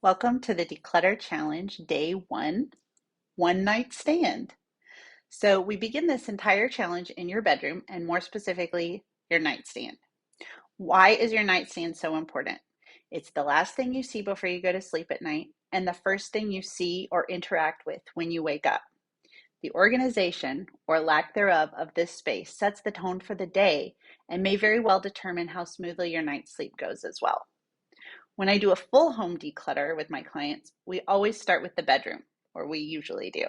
Welcome to the Declutter Challenge, Day 1, One Night Stand. So we begin this entire challenge in your bedroom and more specifically, your nightstand. Why is your nightstand so important? It's the last thing you see before you go to sleep at night and the first thing you see or interact with when you wake up. The organization, or lack thereof, of this space sets the tone for the day and may very well determine how smoothly your night's sleep goes as well. When I do a full home declutter with my clients, we always start with the bedroom, or we usually do.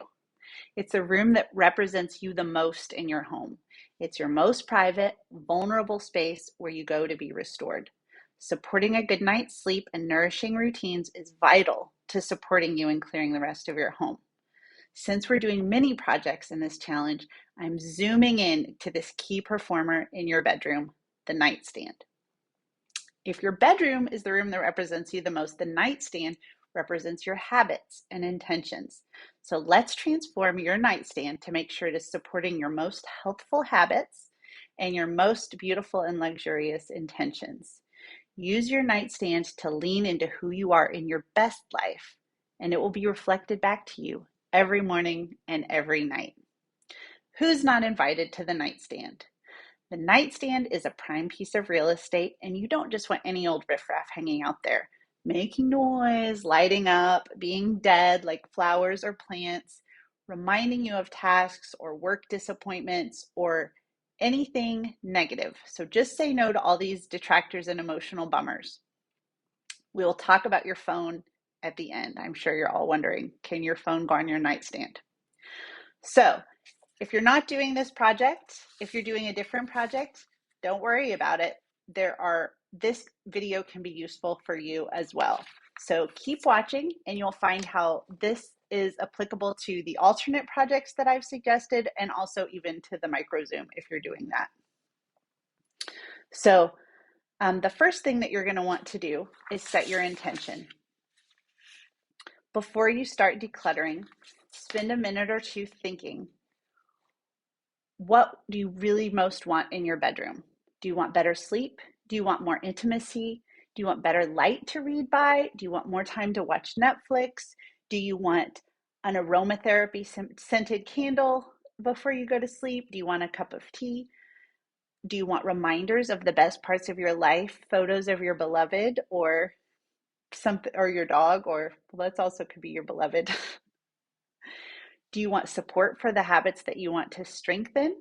It's a room that represents you the most in your home. It's your most private, vulnerable space where you go to be restored. Supporting a good night's sleep and nourishing routines is vital to supporting you and clearing the rest of your home. Since we're doing mini projects in this challenge, I'm zooming in to this key performer in your bedroom, the nightstand. If your bedroom is the room that represents you the most, the nightstand represents your habits and intentions. So let's transform your nightstand to make sure it is supporting your most healthful habits and your most beautiful and luxurious intentions. Use your nightstand to lean into who you are in your best life, and it will be reflected back to you every morning and every night. Who's not invited to the nightstand? The nightstand is a prime piece of real estate, and you don't just want any old riffraff hanging out there, making noise, lighting up, being dead like flowers or plants, reminding you of tasks or work disappointments or anything negative. So just say no to all these detractors and emotional bummers. We will talk about your phone at the end. I'm sure you're all wondering, can your phone go on your nightstand? So if you're not doing this project, if you're doing a different project, don't worry about it. This video can be useful for you as well. So keep watching and you'll find how this is applicable to the alternate projects that I've suggested and also even to the micro zoom if you're doing that. So the first thing that you're going to want to do is set your intention. Before you start decluttering, spend a minute or two thinking, what do you really most want in your bedroom? Do you want better sleep? Do you want more intimacy? Do you want better light to read by? Do you want more time to watch Netflix? Do you want an aromatherapy scented candle before you go to sleep? Do you want a cup of tea? Do you want reminders of the best parts of your life, photos of your beloved or something, or your dog, or well, that's also could be your beloved. Do you want support for the habits that you want to strengthen?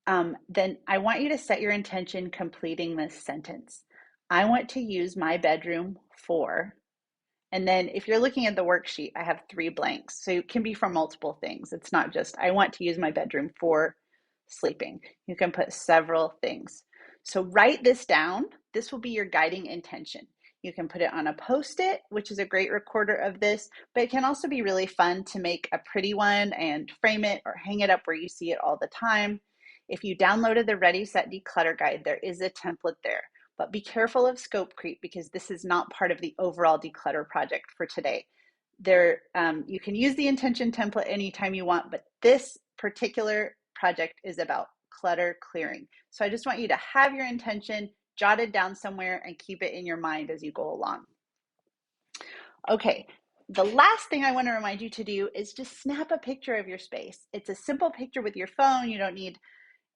Then I want you to set your intention completing this sentence. I want to use my bedroom for, and then if you're looking at the worksheet, I have 3 blanks. So it can be for multiple things. It's not just, I want to use my bedroom for sleeping. You can put several things. So write this down. This will be your guiding intention. You can put it on a Post-it, which is a great recorder of this, but it can also be really fun to make a pretty one and frame it or hang it up where you see it all the time. If you downloaded the Ready, Set, Declutter guide, there is a template there. But be careful of scope creep because this is not part of the overall declutter project for today. You can use the intention template anytime you want, but this particular project is about clutter clearing. So I just want you to have your intention jotted down somewhere and keep it in your mind as you go along. Okay, the last thing I want to remind you to do is just snap a picture of your space. It's a simple picture with your phone. You don't need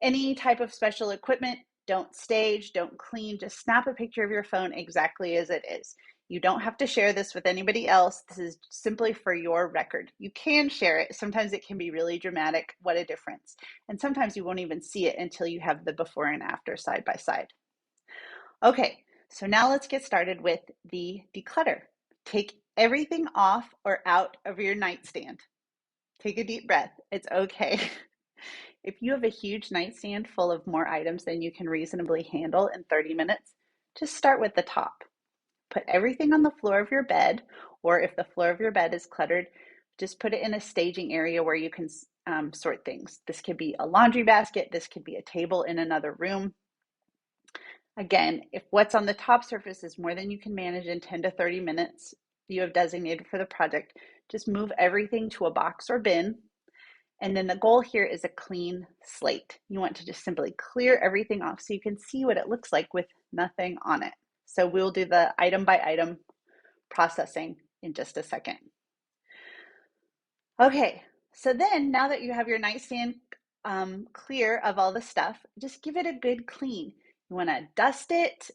any type of special equipment. Don't stage, don't clean, just snap a picture of your phone exactly as it is. You don't have to share this with anybody else. This is simply for your record. You can share it. Sometimes it can be really dramatic. What a difference. And sometimes you won't even see it until you have the before and after side by side. Okay, so now let's get started with the declutter. Take everything off or out of your nightstand. Take a deep breath. It's okay. If you have a huge nightstand full of more items than you can reasonably handle in 30 minutes, just start with the top. Put everything on the floor of your bed, or if the floor of your bed is cluttered, just put it in a staging area where you can sort things. This could be a laundry basket, this could be a table in another room. Again, if what's on the top surface is more than you can manage in 10 to 30 minutes you have designated for the project, just move everything to a box or bin. And then the goal here is a clean slate. You want to just simply clear everything off so you can see what it looks like with nothing on it. So we'll do the item by item processing in just a second. Okay, so then now that you have your nightstand clear of all the stuff, just give it a good clean. You want to dust it,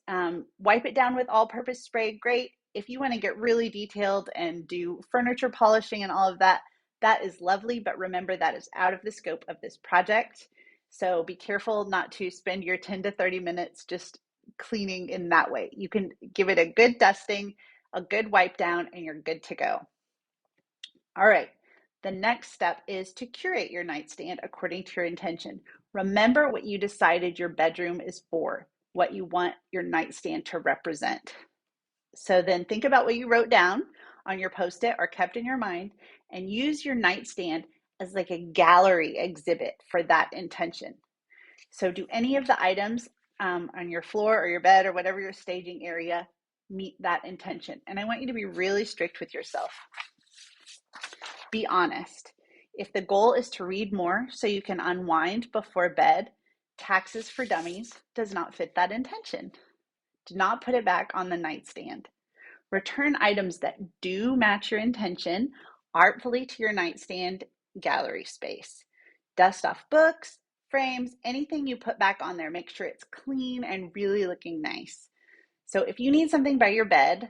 wipe it down with all-purpose spray, great. If you want to get really detailed and do furniture polishing and all of that, that is lovely, but remember that is out of the scope of this project. So be careful not to spend your 10 to 30 minutes just cleaning in that way. You can give it a good dusting, a good wipe down, and you're good to go. All right. The next step is to curate your nightstand according to your intention. Remember what you decided your bedroom is for, what you want your nightstand to represent. So then think about what you wrote down on your Post-it or kept in your mind, and use your nightstand as like a gallery exhibit for that intention. So do any of the items on your floor or your bed or whatever your staging area meet that intention? And I want you to be really strict with yourself. Be honest. If the goal is to read more so you can unwind before bed, Taxes for Dummies does not fit that intention. Do not put it back on the nightstand. Return items that do match your intention artfully to your nightstand gallery space. Dust off books, frames, anything you put back on there. Make sure it's clean and really looking nice. So if you need something by your bed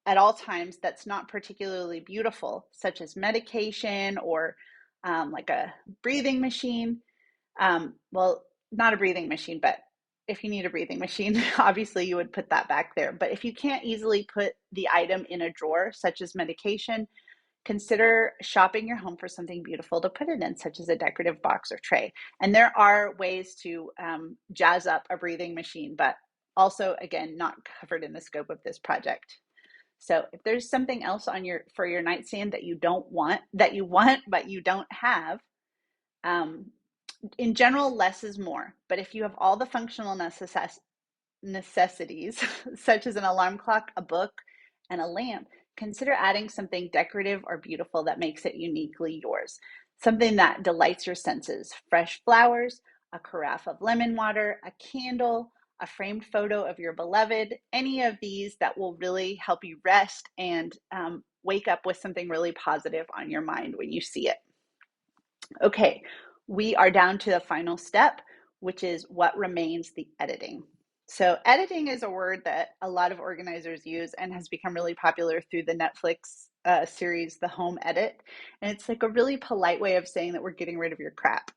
at all times that's not particularly beautiful, such as medication or like a breathing machine, well, not a breathing machine, but if you need a breathing machine, obviously you would put that back there. But if you can't easily put the item in a drawer, such as medication, consider shopping your home for something beautiful to put it in, such as a decorative box or tray. And there are ways to jazz up a breathing machine, but also, again, not covered in the scope of this project. So if there's something else on for your nightstand that you want but you don't have, in general, less is more. But if you have all the functional necessities, such as an alarm clock, a book, and a lamp, consider adding something decorative or beautiful that makes it uniquely yours. Something that delights your senses. Fresh flowers, a carafe of lemon water, a candle, a framed photo of your beloved, any of these that will really help you rest and wake up with something really positive on your mind when you see it. Okay, we are down to the final step, which is what remains, the editing. So editing is a word that a lot of organizers use and has become really popular through the Netflix series, The Home Edit. And it's like a really polite way of saying that we're getting rid of your crap.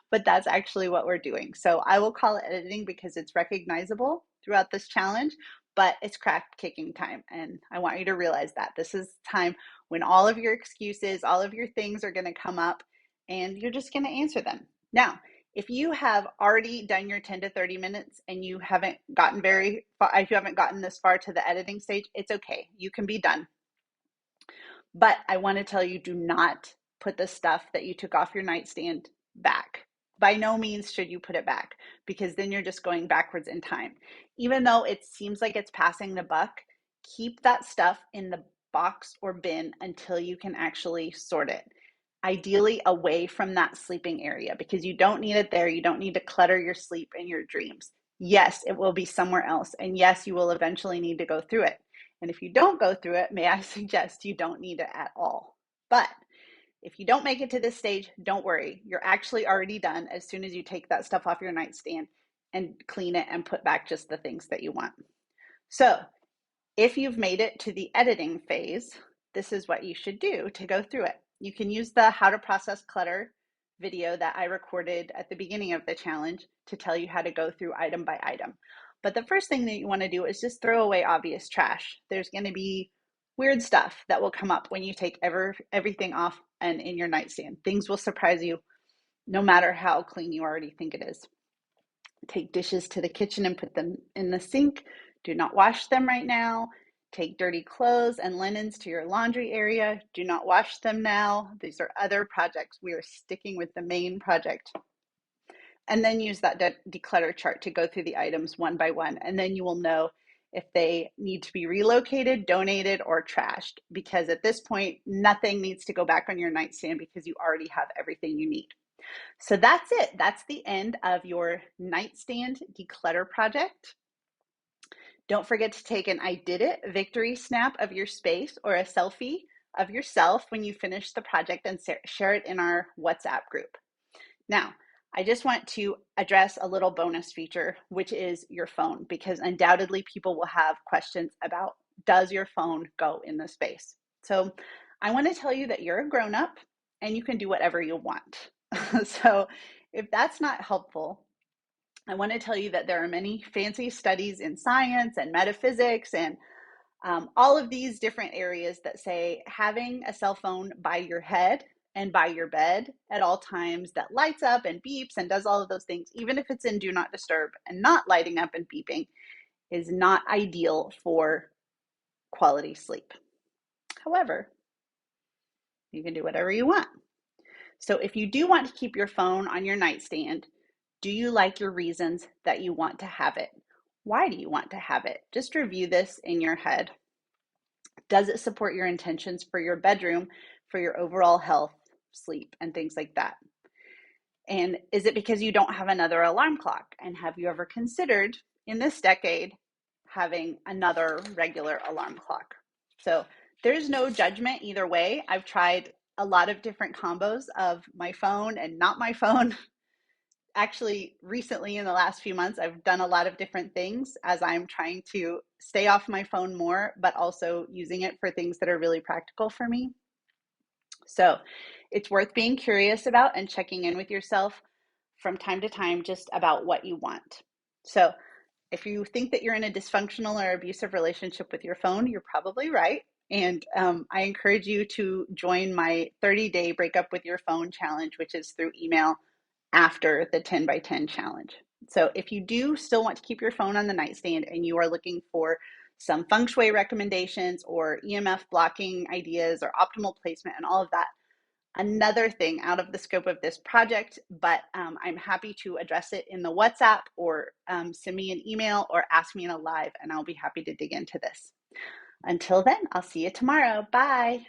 But that's actually what we're doing. So I will call it editing because it's recognizable throughout this challenge, but it's crap kicking time. And I want you to realize that this is time when all of your excuses, all of your things are going to come up and you're just going to answer them. Now, if you have already done your 10 to 30 minutes and you haven't gotten very far, if you haven't gotten this far to the editing stage, it's okay. You can be done. But I want to tell you, do not put the stuff that you took off your nightstand back. By no means should you put it back, because then you're just going backwards in time. Even though it seems like it's passing the buck, keep that stuff in the box or bin until you can actually sort it. Ideally away from that sleeping area, because you don't need it there. You don't need to clutter your sleep and your dreams. Yes, it will be somewhere else. And yes, you will eventually need to go through it. And if you don't go through it, may I suggest you don't need it at all. But if you don't make it to this stage, don't worry. You're actually already done as soon as you take that stuff off your nightstand and clean it and put back just the things that you want. So if you've made it to the editing phase, this is what you should do to go through it. You can use the How to Process Clutter video that I recorded at the beginning of the challenge to tell you how to go through item by item. But the first thing that you want to do is just throw away obvious trash. There's going to be weird stuff that will come up when you take everything off and in your nightstand. Things will surprise you no matter how clean you already think it is. Take dishes to the kitchen and put them in the sink. Do not wash them right now. Take dirty clothes and linens to your laundry area. Do not wash them now. These are other projects. We are sticking with the main project. And then use that declutter chart to go through the items one by one. And then you will know if they need to be relocated, donated, or trashed. Because at this point, nothing needs to go back on your nightstand because you already have everything you need. So that's it. That's the end of your nightstand declutter project. Don't forget to take an I did it victory snap of your space or a selfie of yourself when you finish the project and share it in our WhatsApp group. Now, I just want to address a little bonus feature, which is your phone, because undoubtedly people will have questions about, does your phone go in the space? So I want to tell you that you're a grown-up and you can do whatever you want. So if that's not helpful, I want to tell you that there are many fancy studies in science and metaphysics and all of these different areas that say having a cell phone by your head and by your bed at all times that lights up and beeps and does all of those things, even if it's in do not disturb and not lighting up and beeping, is not ideal for quality sleep. However, you can do whatever you want. So if you do want to keep your phone on your nightstand, do you like your reasons that you want to have it? Why do you want to have it? Just review this in your head. Does it support your intentions for your bedroom, for your overall health, sleep, and things like that? And is it because you don't have another alarm clock? And have you ever considered in this decade having another regular alarm clock? So there's no judgment either way. I've tried a lot of different combos of my phone and not my phone. Actually, recently in the last few months, I've done a lot of different things as I'm trying to stay off my phone more, but also using it for things that are really practical for me. So it's worth being curious about and checking in with yourself from time to time just about what you want. So if you think that you're in a dysfunctional or abusive relationship with your phone, you're probably right. And I encourage you to join my 30-day breakup with your phone challenge, which is through email after the 10 by 10 challenge. So if you do still want to keep your phone on the nightstand and you are looking for some feng shui recommendations or EMF blocking ideas or optimal placement and all of that, another thing out of the scope of this project, but I'm happy to address it in the WhatsApp or send me an email or ask me in a live, and I'll be happy to dig into this. Until then, I'll see you tomorrow. Bye.